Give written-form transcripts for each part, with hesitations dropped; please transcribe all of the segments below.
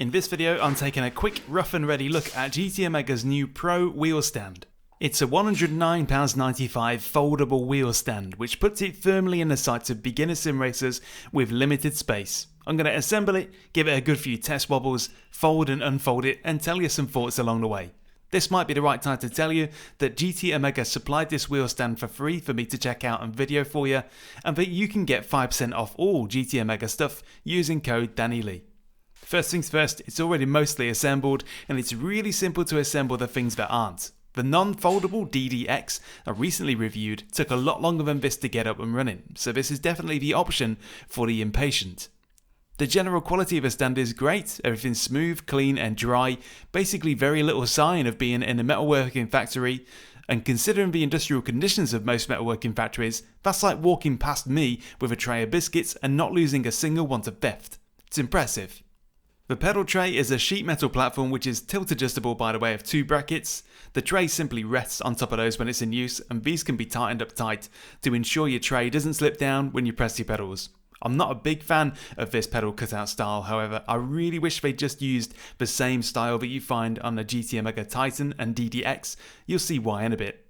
In this video, I'm taking a quick rough and ready look at GT Omega's new Pro wheel stand. It's a £109.95 foldable wheel stand, which puts it firmly in the sights of beginner sim racers with limited space. I'm going to assemble it, give it a good few test wobbles, fold and unfold it, and tell you some thoughts along the way. This might be the right time to tell you that GT Omega supplied this wheel stand for free for me to check out and video for you, and that you can get 5% off all GT Omega stuff using code DannyLee. First things first, it's already mostly assembled, and it's really simple to assemble the things that aren't. The non-foldable DDX I recently reviewed took a lot longer than this to get up and running, so this is definitely the option for the impatient. The general quality of the stand is great, everything's smooth, clean and dry, basically very little sign of being in a metalworking factory, and considering the industrial conditions of most metalworking factories, that's like walking past me with a tray of biscuits and not losing a single one to theft. It's impressive. The pedal tray is a sheet metal platform which is tilt adjustable by the way of two brackets. The tray simply rests on top of those when it's in use, and these can be tightened up tight to ensure your tray doesn't slip down when you press your pedals. I'm not a big fan of this pedal cutout style, however, I really wish they just used the same style that you find on the GT Omega Titan and DDX. You'll see why in a bit.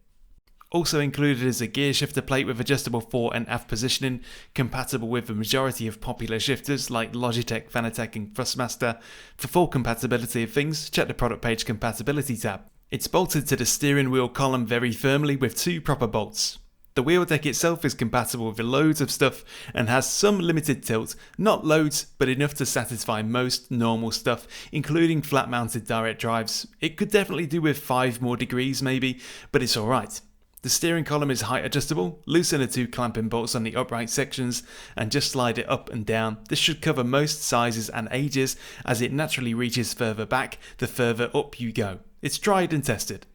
Also included is a gear shifter plate with adjustable fore and aft positioning, compatible with the majority of popular shifters like Logitech, Fanatec and Thrustmaster. For full compatibility of things, check the product page compatibility tab. It's bolted to the steering wheel column very firmly with two proper bolts. The wheel deck itself is compatible with loads of stuff and has some limited tilt, not loads, but enough to satisfy most normal stuff, including flat mounted direct drives. It could definitely do with 5 more degrees maybe, but it's alright. The steering column is height adjustable, loosen the two clamping bolts on the upright sections and just slide it up and down. This should cover most sizes and ages, as it naturally reaches further back the further up you go. It's tried and tested.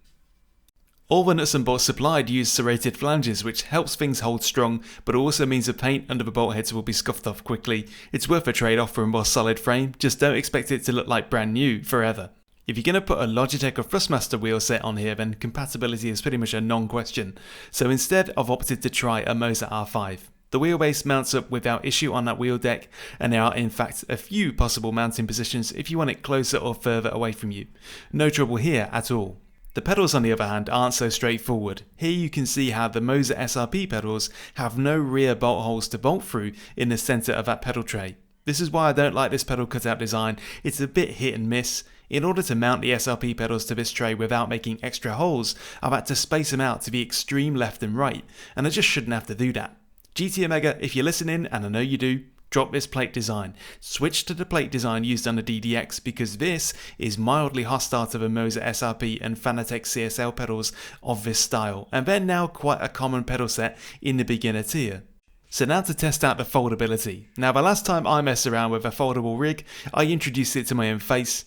All the nuts and bolts supplied use serrated flanges, which helps things hold strong, but also means the paint under the bolt heads will be scuffed off quickly. It's worth a trade-off for a more solid frame, just don't expect it to look like brand new forever. If you're going to put a Logitech or Thrustmaster wheel set on here, then compatibility is pretty much a non-question. So instead I've opted to try a Moser R5. The wheelbase mounts up without issue on that wheel deck, and there are in fact a few possible mounting positions if you want it closer or further away from you. No trouble here at all. The pedals on the other hand aren't so straightforward. Here you can see how the Moser SRP pedals have no rear bolt holes to bolt through in the centre of that pedal tray. This is why I don't like this pedal cutout design. It's a bit hit and miss. In order to mount the SRP pedals to this tray without making extra holes, I've had to space them out to the extreme left and right, and I just shouldn't have to do that. GT Omega, if you're listening, and I know you do, drop this plate design. Switch to the plate design used on the DDX, because this is mildly hostile to the Moser SRP and Fanatec CSL pedals of this style, and they're now quite a common pedal set in the beginner tier. So now to test out the foldability. Now the last time I messed around with a foldable rig, I introduced it to my own face.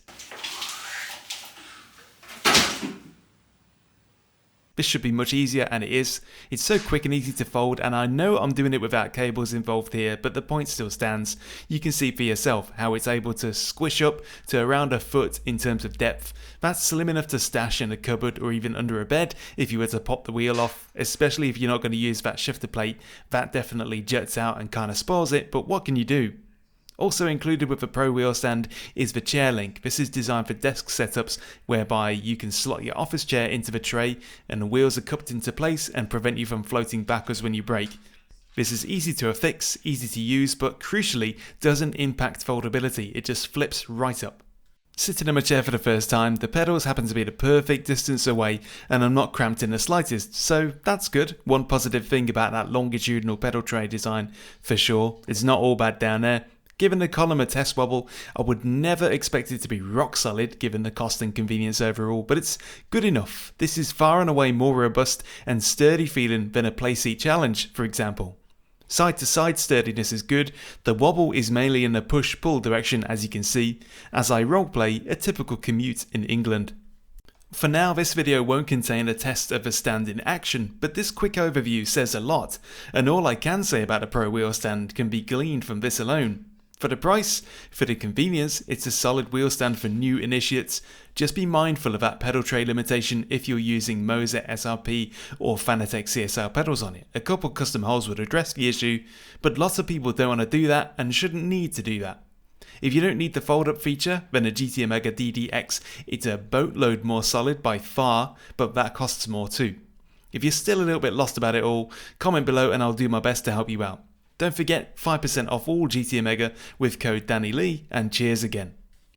This should be much easier, and it is. It's so quick and easy to fold, and I know I'm doing it without cables involved here, but the point still stands. You can see for yourself how it's able to squish up to around a foot in terms of depth. That's slim enough to stash in a cupboard or even under a bed if you were to pop the wheel off, especially if you're not going to use that shifter plate. That definitely juts out and kind of spoils it, but what can you do? Also included with the Pro wheel stand is the chair link. This is designed for desk setups whereby you can slot your office chair into the tray and the wheels are cupped into place and prevent you from floating backwards when you brake. This is easy to affix, easy to use, but crucially doesn't impact foldability, it just flips right up. Sitting in my chair for the first time, the pedals happen to be the perfect distance away and I'm not cramped in the slightest, so that's good. One positive thing about that longitudinal pedal tray design for sure, it's not all bad down there. Given the column a test wobble, I would never expect it to be rock solid given the cost and convenience overall, but it's good enough. This is far and away more robust and sturdy feeling than a Playseat Challenge, for example. Side to side sturdiness is good. The wobble is mainly in the push-pull direction, as you can see, as I roleplay a typical commute in England. For now, this video won't contain a test of the stand in action, but this quick overview says a lot, and all I can say about a Pro wheel stand can be gleaned from this alone. For the price, for the convenience, it's a solid wheel stand for new initiates. Just be mindful of that pedal tray limitation if you're using Moser SRP or Fanatec CSL pedals on it. A couple custom holes would address the issue, but lots of people don't want to do that and shouldn't need to do that. If you don't need the fold up feature, then a GT Omega DDX is a boatload more solid by far, but that costs more too. If you're still a little bit lost about it all, comment below and I'll do my best to help you out. Don't forget 5% off all GT Omega with code DannyLee, and cheers again.